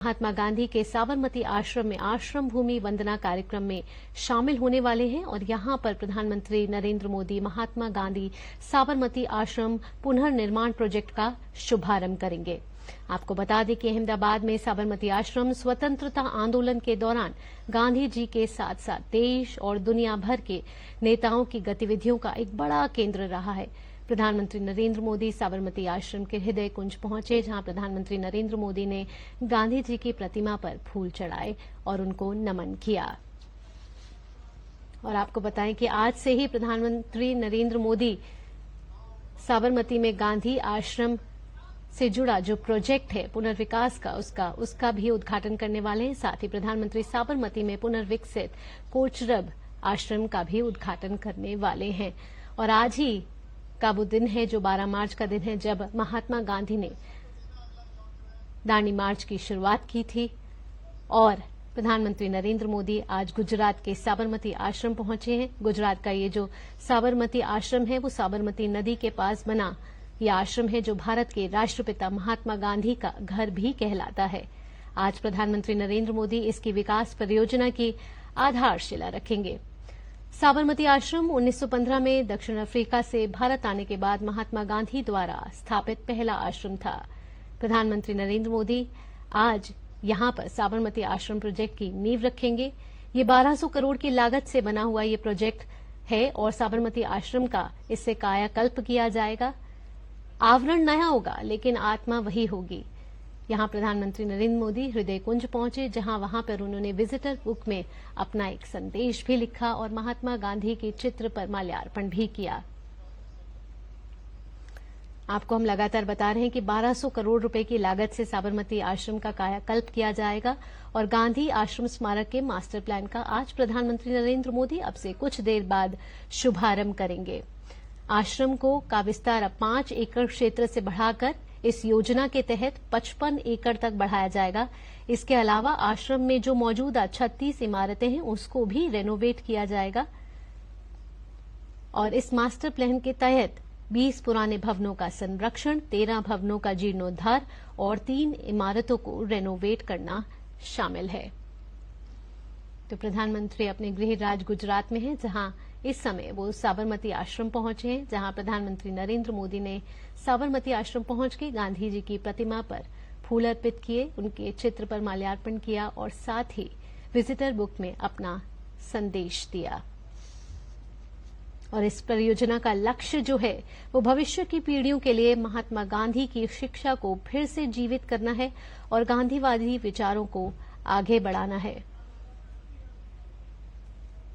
महात्मा गांधी के साबरमती आश्रम में आश्रम भूमि वंदना कार्यक्रम में शामिल होने वाले हैं और यहां पर प्रधानमंत्री नरेंद्र मोदी महात्मा गांधी साबरमती आश्रम पुनर्निर्माण प्रोजेक्ट का शुभारंभ करेंगे। आपको बता दें कि अहमदाबाद में साबरमती आश्रम स्वतंत्रता आंदोलन के दौरान गांधी जी के साथ साथ देश और दुनिया भर के नेताओं की गतिविधियों का एक बड़ा केंद्र रहा है। प्रधानमंत्री नरेंद्र मोदी साबरमती आश्रम के हृदय कुंज पहुंचे, जहां प्रधानमंत्री नरेंद्र मोदी ने गांधी जी की प्रतिमा पर फूल चढ़ाए और उनको नमन किया। और आपको बताएं कि आज से ही प्रधानमंत्री नरेंद्र मोदी साबरमती में गांधी आश्रम से जुड़ा जो प्रोजेक्ट है पुनर्विकास का उसका भी उद्घाटन करने वाले हैं। साथ ही प्रधानमंत्री साबरमती में पुनर्विकसित कोचरब आश्रम का भी उद्घाटन करने वाले हैं। और आज ही का वो दिन है जो 12 मार्च का दिन है जब महात्मा गांधी ने दांडी मार्च की शुरुआत की थी। और प्रधानमंत्री नरेंद्र मोदी आज गुजरात के साबरमती आश्रम पहुंचे हैं। गुजरात का ये जो साबरमती आश्रम है वो साबरमती नदी के पास बना यह आश्रम है जो भारत के राष्ट्रपिता महात्मा गांधी का घर भी कहलाता है। आज प्रधानमंत्री नरेंद्र मोदी इसकी विकास परियोजना की आधारशिला रखेंगे। साबरमती आश्रम 1915 में दक्षिण अफ्रीका से भारत आने के बाद महात्मा गांधी द्वारा स्थापित पहला आश्रम था। प्रधानमंत्री नरेंद्र मोदी आज यहां पर साबरमती आश्रम प्रोजेक्ट की नींव रखेंगे। ये 1200 करोड़ की लागत से बना हुआ ये प्रोजेक्ट है और साबरमती आश्रम का इससे कायाकल्प किया जाएगा। आवरण नया होगा लेकिन आत्मा वही होगी। यहां प्रधानमंत्री नरेंद्र मोदी हृदय कुंज पहुंचे, जहां वहां पर उन्होंने विजिटर बुक में अपना एक संदेश भी लिखा और महात्मा गांधी के चित्र पर माल्यार्पण भी किया। आपको हम लगातार बता रहे हैं कि 1200 करोड़ रुपए की लागत से साबरमती आश्रम का कायाकल्प किया जाएगा और गांधी आश्रम स्मारक के मास्टर प्लान का आज प्रधानमंत्री नरेंद्र मोदी अब से कुछ देर बाद शुभारंभ करेंगे। आश्रम का विस्तार अब 5 एकड़ क्षेत्र से बढ़ाकर इस योजना के तहत 55 एकड़ तक बढ़ाया जाएगा। इसके अलावा आश्रम में जो मौजूदा 36 इमारतें हैं उसको भी रेनोवेट किया जाएगा और इस मास्टर प्लान के तहत 20 पुराने भवनों का संरक्षण, 13 भवनों का जीर्णोद्धार और 3 इमारतों को रेनोवेट करना शामिल है। तो प्रधानमंत्री अपने गृह राज्य गुजरात में हैं, जहां इस समय वो साबरमती आश्रम पहुंचे हैं, जहां प्रधानमंत्री नरेंद्र मोदी ने साबरमती आश्रम पहुंच के गांधी जी की प्रतिमा पर फूल अर्पित किए, उनके चित्र पर माल्यार्पण किया और साथ ही विजिटर बुक में अपना संदेश दिया। और इस परियोजना का लक्ष्य जो है वो भविष्य की पीढ़ियों के लिए महात्मा गांधी की शिक्षा को फिर से जीवित करना है और गांधीवादी विचारों को आगे बढ़ाना है।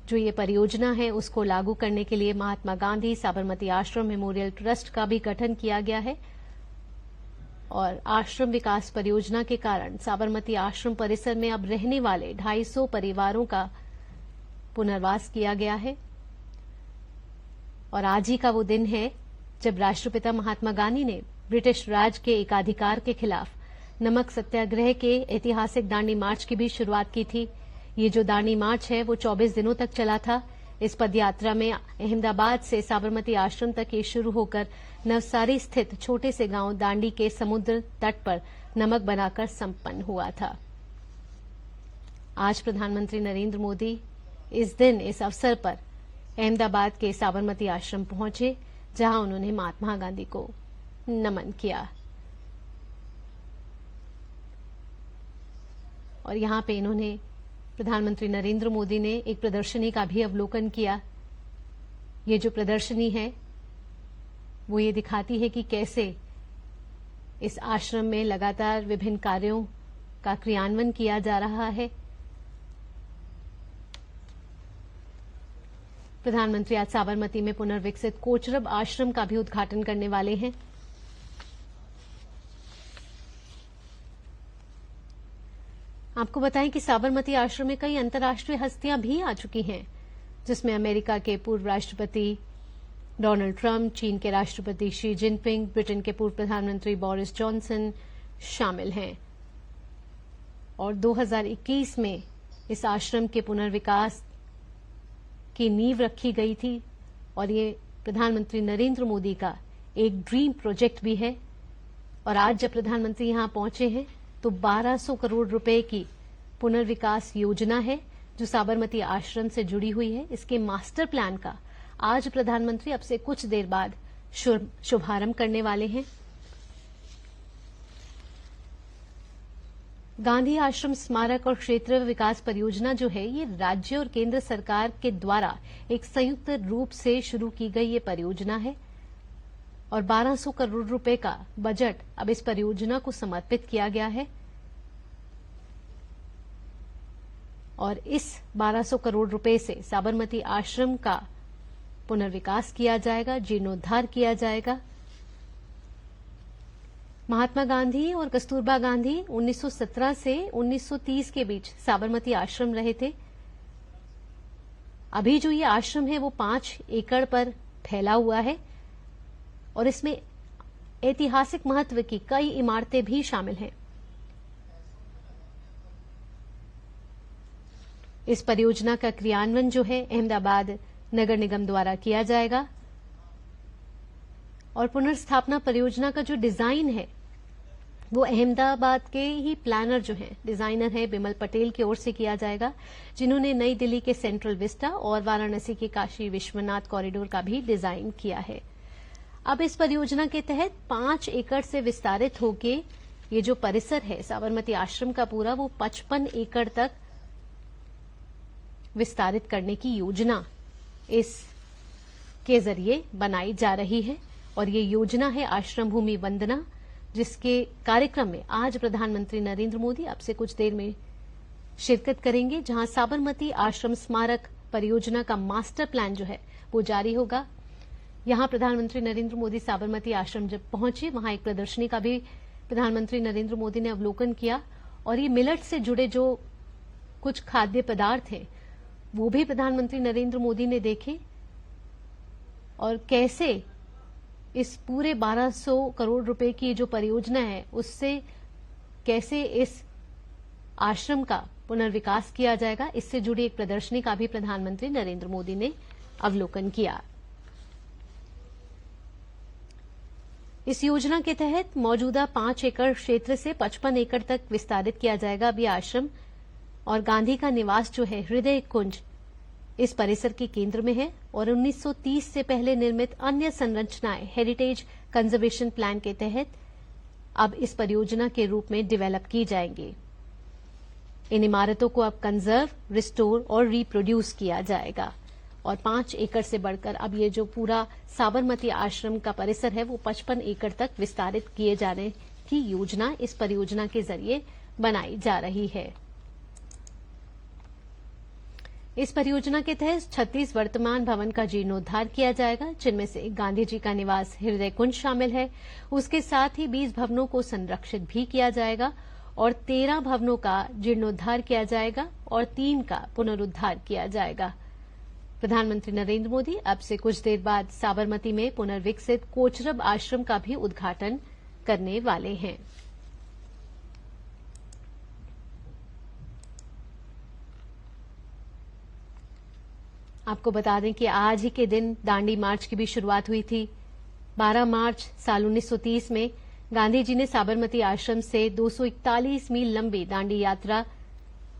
जो ये परियोजना है उसको लागू करने के लिए महात्मा गांधी साबरमती आश्रम मेमोरियल ट्रस्ट का भी गठन किया गया है और आश्रम विकास परियोजना के कारण साबरमती आश्रम परिसर में अब रहने वाले 250 परिवारों का पुनर्वास किया गया है। और आज ही का वो दिन है जब राष्ट्रपिता महात्मा गांधी ने ब्रिटिश राज के एकाधिकार के खिलाफ नमक सत्याग्रह के ऐतिहासिक दांडी मार्च की भी शुरुआत की थी। ये जो दांडी मार्च है वो 24 दिनों तक चला था। इस पदयात्रा में अहमदाबाद से साबरमती आश्रम तक ये शुरू होकर नवसारी स्थित छोटे से गांव दांडी के समुद्र तट पर नमक बनाकर संपन्न हुआ था। आज प्रधानमंत्री नरेंद्र मोदी इस दिन इस अवसर पर अहमदाबाद के साबरमती आश्रम पहुंचे, जहां उन्होंने महात्मा गांधी को नमन किया और यहां पे इन्होंने प्रधानमंत्री नरेंद्र मोदी ने एक प्रदर्शनी का भी अवलोकन किया। ये जो प्रदर्शनी है वो ये दिखाती है कि कैसे इस आश्रम में लगातार विभिन्न कार्यों का क्रियान्वयन किया जा रहा है। प्रधानमंत्री आज साबरमती में पुनर्विकसित कोचरब आश्रम का भी उद्घाटन करने वाले हैं। आपको बताएं कि साबरमती आश्रम में कई अंतर्राष्ट्रीय हस्तियां भी आ चुकी हैं, जिसमें अमेरिका के पूर्व राष्ट्रपति डोनाल्ड ट्रंप, चीन के राष्ट्रपति शी जिनपिंग, ब्रिटेन के पूर्व प्रधानमंत्री बोरिस जॉनसन शामिल हैं। और 2021 में इस आश्रम के पुनर्विकास की नींव रखी गई थी और ये प्रधानमंत्री नरेंद्र मोदी का एक ड्रीम प्रोजेक्ट भी है। और आज जब प्रधानमंत्री यहां पहुंचे हैं तो 1200 करोड़ रुपए की पुनर्विकास योजना है जो साबरमती आश्रम से जुड़ी हुई है। इसके मास्टर प्लान का आज प्रधानमंत्री अब से कुछ देर बाद शुभारंभ करने वाले हैं। गांधी आश्रम स्मारक और क्षेत्र विकास परियोजना जो है ये राज्य और केंद्र सरकार के द्वारा एक संयुक्त रूप से शुरू की गई ये परियोजना है और 1200 करोड़ रुपए का बजट अब इस परियोजना को समर्पित किया गया है और इस 1200 करोड़ रुपए से साबरमती आश्रम का पुनर्विकास किया जाएगा, जीर्णोद्धार किया जाएगा। महात्मा गांधी और कस्तूरबा गांधी 1917 से 1930 के बीच साबरमती आश्रम रहे थे। अभी जो ये आश्रम है वो 5 एकड़ पर फैला हुआ है और इसमें ऐतिहासिक महत्व की कई इमारतें भी शामिल हैं। इस परियोजना का क्रियान्वयन जो है अहमदाबाद नगर निगम द्वारा किया जाएगा और पुनर्स्थापना परियोजना का जो डिजाइन है वो अहमदाबाद के ही प्लानर जो हैं, डिजाइनर है बिमल पटेल की ओर से किया जाएगा, जिन्होंने नई दिल्ली के सेंट्रल विस्टा और वाराणसी के काशी विश्वनाथ कॉरिडोर का भी डिजाइन किया है। अब इस परियोजना के तहत 5 एकड़ से विस्तारित होके ये जो परिसर है साबरमती आश्रम का पूरा वो 55 एकड़ तक विस्तारित करने की योजना इसके जरिए बनाई जा रही है और ये योजना है आश्रम भूमि वंदना, जिसके कार्यक्रम में आज प्रधानमंत्री नरेंद्र मोदी अब से कुछ देर में शिरकत करेंगे, जहां साबरमती आश्रम स्मारक परियोजना का मास्टर प्लान जो है वो जारी होगा। यहां प्रधानमंत्री नरेंद्र मोदी साबरमती आश्रम जब पहुंचे वहां एक प्रदर्शनी का भी प्रधानमंत्री नरेंद्र मोदी ने अवलोकन किया और ये मिलेट से जुड़े जो कुछ खाद्य पदार्थ हैं वो भी प्रधानमंत्री नरेंद्र मोदी ने देखे और कैसे इस पूरे 1200 करोड़ रुपए की जो परियोजना है उससे कैसे इस आश्रम का पुनर्विकास किया जाएगा, इससे जुड़ी एक प्रदर्शनी का भी प्रधानमंत्री नरेंद्र मोदी ने अवलोकन किया। इस योजना के तहत मौजूदा 5 एकड़ क्षेत्र से 55 एकड़ तक विस्तारित किया जाएगा अब ये आश्रम और गांधी का निवास जो है हृदय कुंज इस परिसर के केंद्र में है और 1930 से पहले निर्मित अन्य संरचनाएं हेरिटेज कंजर्वेशन प्लान के तहत अब इस परियोजना के रूप में डेवलप की जाएंगी। इन इमारतों को अब कंजर्व, रिस्टोर और रिप्रोड्यूस किया जाएगा और 5 एकड़ से बढ़कर अब ये जो पूरा साबरमती आश्रम का परिसर है वो 55 एकड़ तक विस्तारित किए जाने की योजना इस परियोजना के जरिए बनाई जा रही है। इस परियोजना के तहत 36 वर्तमान भवन का जीर्णोद्धार किया जाएगा, जिनमें से गांधी जी का निवास हृदय कुंज शामिल है। उसके साथ ही 20 भवनों को संरक्षित भी किया जाएगा और 13 भवनों का जीर्णोद्धार किया जाएगा और 3 का पुनरुद्धार किया जाएगा। प्रधानमंत्री नरेंद्र मोदी अब से कुछ देर बाद साबरमती में पुनर्विकसित कोचरब आश्रम का भी उद्घाटन करने वाले हैं। आपको बता दें कि आज ही के दिन दांडी मार्च की भी शुरुआत हुई थी। 12 मार्च साल 1930 में गांधी जी ने साबरमती आश्रम से 241 मील लंबी दांडी यात्रा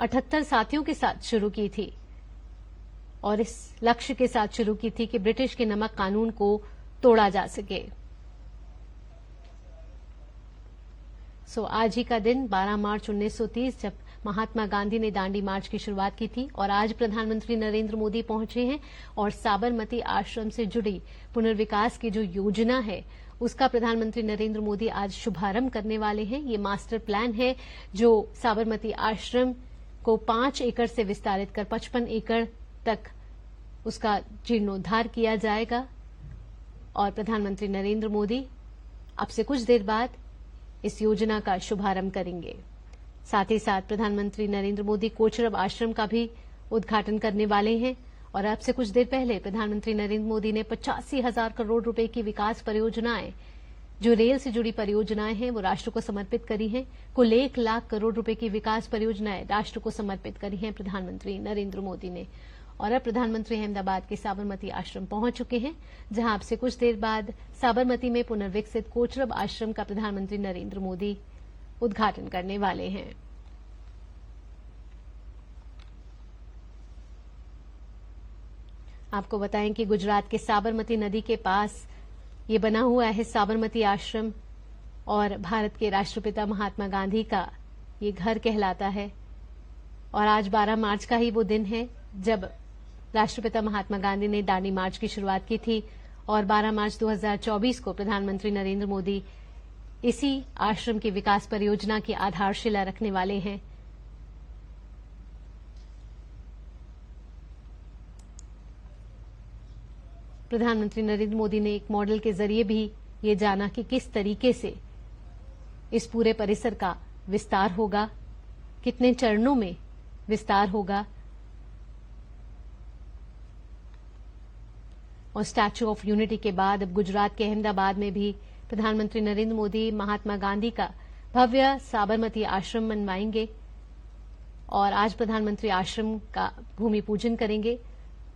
78 साथियों के साथ शुरू की थी और इस लक्ष्य के साथ शुरू की थी कि ब्रिटिश के नमक कानून को तोड़ा जा सके। आज ही का दिन 12 मार्च 1930 जब महात्मा गांधी ने दांडी मार्च की शुरुआत की थी और आज प्रधानमंत्री नरेंद्र मोदी पहुंचे हैं और साबरमती आश्रम से जुड़ी पुनर्विकास की जो योजना है उसका प्रधानमंत्री नरेंद्र मोदी आज शुभारंभ करने वाले हैं। ये मास्टर प्लान है जो साबरमती आश्रम को 5 एकड़ से विस्तारित कर 55 एकड़ तक उसका जीर्णोद्धार किया जाएगा और प्रधानमंत्री नरेंद्र मोदी अब से कुछ देर बाद इस योजना का शुभारंभ करेंगे। साथ ही साथ प्रधानमंत्री नरेंद्र मोदी कोचरब आश्रम का भी उद्घाटन करने वाले हैं और अब से कुछ देर पहले प्रधानमंत्री नरेंद्र मोदी ने 85,000 करोड़ रुपए की विकास परियोजनाएं जो रेल से जुड़ी परियोजनाएं हैं वो राष्ट्र को समर्पित करी हैं। कुल 1 लाख करोड़ रुपए की विकास परियोजनाएं राष्ट्र को समर्पित करी हैं प्रधानमंत्री नरेंद्र मोदी ने। और अब प्रधानमंत्री अहमदाबाद के साबरमती आश्रम पहुंच चुके हैं, जहां अब से कुछ देर बाद साबरमती में पुनर्विकसित कोचरब आश्रम का प्रधानमंत्री नरेंद्र मोदी उद्घाटन करने वाले हैं। आपको बताएं कि गुजरात के साबरमती नदी के पास ये बना हुआ है साबरमती आश्रम और भारत के राष्ट्रपिता महात्मा गांधी का ये घर कहलाता है। और आज 12 मार्च का ही वो दिन है जब राष्ट्रपिता महात्मा गांधी ने दांडी मार्च की शुरुआत की थी और 12 मार्च 2024 को प्रधानमंत्री नरेंद्र मोदी इसी आश्रम की विकास परियोजना की आधारशिला रखने वाले हैं। प्रधानमंत्री नरेंद्र मोदी ने एक मॉडल के जरिए भी ये जाना कि किस तरीके से इस पूरे परिसर का विस्तार होगा, कितने चरणों में विस्तार होगा। और स्टैच्यू ऑफ यूनिटी के बाद अब गुजरात के अहमदाबाद में भी प्रधानमंत्री नरेंद्र मोदी महात्मा गांधी का भव्य साबरमती आश्रम बनवाएंगे और आज प्रधानमंत्री आश्रम का भूमि पूजन करेंगे।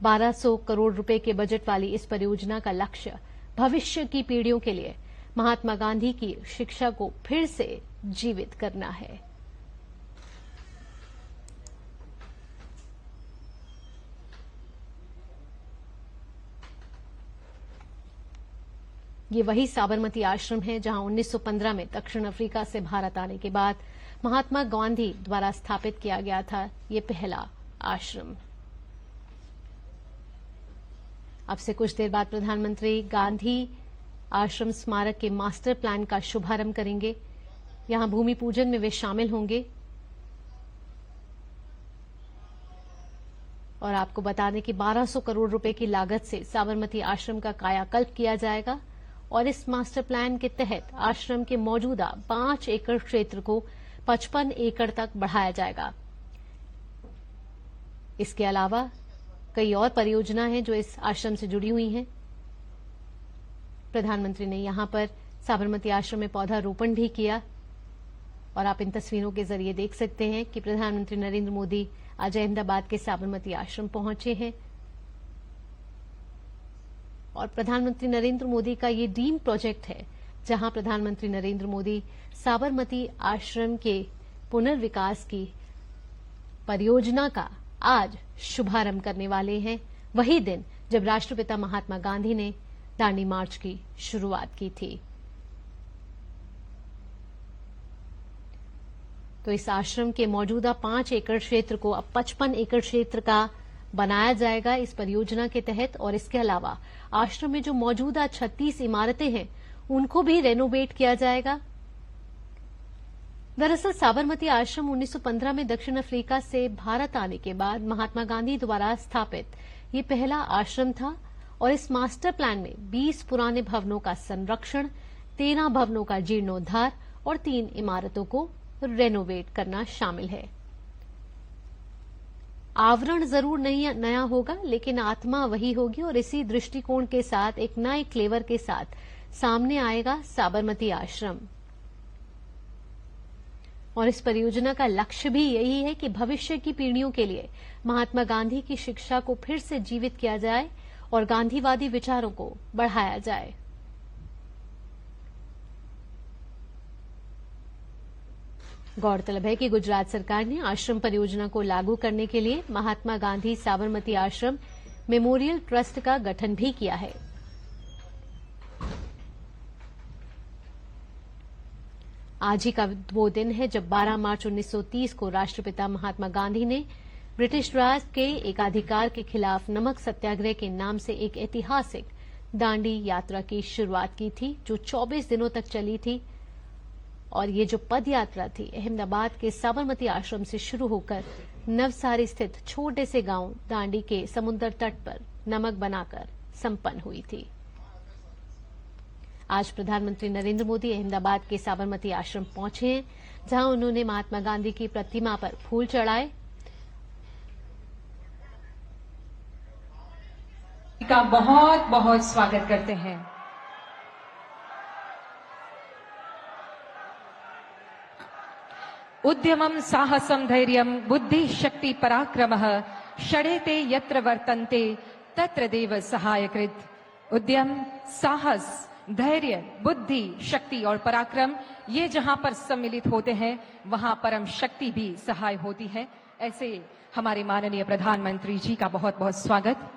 1200 करोड़ रुपए के बजट वाली इस परियोजना का लक्ष्य भविष्य की पीढ़ियों के लिए महात्मा गांधी की शिक्षा को फिर से जीवित करना है। ये वही साबरमती आश्रम है जहां 1915 में दक्षिण अफ्रीका से भारत आने के बाद महात्मा गांधी द्वारा स्थापित किया गया था ये पहला आश्रम। अब से कुछ देर बाद प्रधानमंत्री गांधी आश्रम स्मारक के मास्टर प्लान का शुभारंभ करेंगे। यहां भूमि पूजन में वे शामिल होंगे। और आपको बता दें कि 1200 करोड़ रुपए की लागत से साबरमती आश्रम का कायाकल्प किया जाएगा और इस मास्टर प्लान के तहत आश्रम के मौजूदा 5 एकड़ क्षेत्र को 55 एकड़ तक बढ़ाया जाएगा। इसके अलावा कई और परियोजना हैं जो इस आश्रम से जुड़ी हुई हैं। प्रधानमंत्री ने यहां पर साबरमती आश्रम में पौधारोपण भी किया और आप इन तस्वीरों के जरिए देख सकते हैं कि प्रधानमंत्री नरेंद्र मोदी आज अहमदाबाद के साबरमती आश्रम पहुंचे हैं। और प्रधानमंत्री नरेंद्र मोदी का ये ड्रीम प्रोजेक्ट है जहां प्रधानमंत्री नरेंद्र मोदी साबरमती आश्रम के पुनर्विकास की परियोजना का आज शुभारंभ करने वाले हैं, वही दिन जब राष्ट्रपिता महात्मा गांधी ने दांडी मार्च की शुरुआत की थी। तो इस आश्रम के मौजूदा 5 एकड़ क्षेत्र को अब 55 एकड़ क्षेत्र का बनाया जाएगा इस परियोजना के तहत। और इसके अलावा आश्रम में जो मौजूदा 36 इमारतें हैं उनको भी रेनोवेट किया जाएगा। दरअसल साबरमती आश्रम 1915 में दक्षिण अफ्रीका से भारत आने के बाद महात्मा गांधी द्वारा स्थापित ये पहला आश्रम था और इस मास्टर प्लान में 20 पुराने भवनों का संरक्षण, 13 भवनों का जीर्णोद्धार और 3 इमारतों को रेनोवेट करना शामिल है। आवरण जरूर नहीं नया होगा लेकिन आत्मा वही होगी और इसी दृष्टिकोण के साथ एक नए फ्लेवर के साथ सामने आएगा साबरमती आश्रम। और इस परियोजना का लक्ष्य भी यही है कि भविष्य की पीढ़ियों के लिए महात्मा गांधी की शिक्षा को फिर से जीवित किया जाए और गांधीवादी विचारों को बढ़ाया जाए। गौरतलब है कि गुजरात सरकार ने आश्रम परियोजना को लागू करने के लिए महात्मा गांधी साबरमती आश्रम मेमोरियल ट्रस्ट का गठन भी किया है। आज ही का वो दिन है जब 12 मार्च 1930 को राष्ट्रपिता महात्मा गांधी ने ब्रिटिश राज के एकाधिकार के खिलाफ नमक सत्याग्रह के नाम से एक ऐतिहासिक दांडी यात्रा की शुरुआत की थी जो 24 दिनों तक चली थी। और ये जो पद यात्रा थी अहमदाबाद के साबरमती आश्रम से शुरू होकर नवसारी स्थित छोटे से गांव दांडी के समुद्र तट पर नमक बनाकर संपन्न हुई थी। आज प्रधानमंत्री नरेंद्र मोदी अहमदाबाद के साबरमती आश्रम पहुंचे हैं जहां उन्होंने महात्मा गांधी की प्रतिमा पर फूल चढ़ाए। का बहुत बहुत स्वागत करते हैं। उद्यमं साहसं धैर्यं बुद्धि शक्ति पराक्रमः षडेते यत्र वर्तन्ते तत्र देव सहायकृत। उद्यम, साहस, धैर्य, बुद्धि, शक्ति और पराक्रम ये जहां पर सम्मिलित होते हैं वहां परम शक्ति भी सहाय होती है। ऐसे हमारे माननीय प्रधानमंत्री जी का बहुत बहुत स्वागत।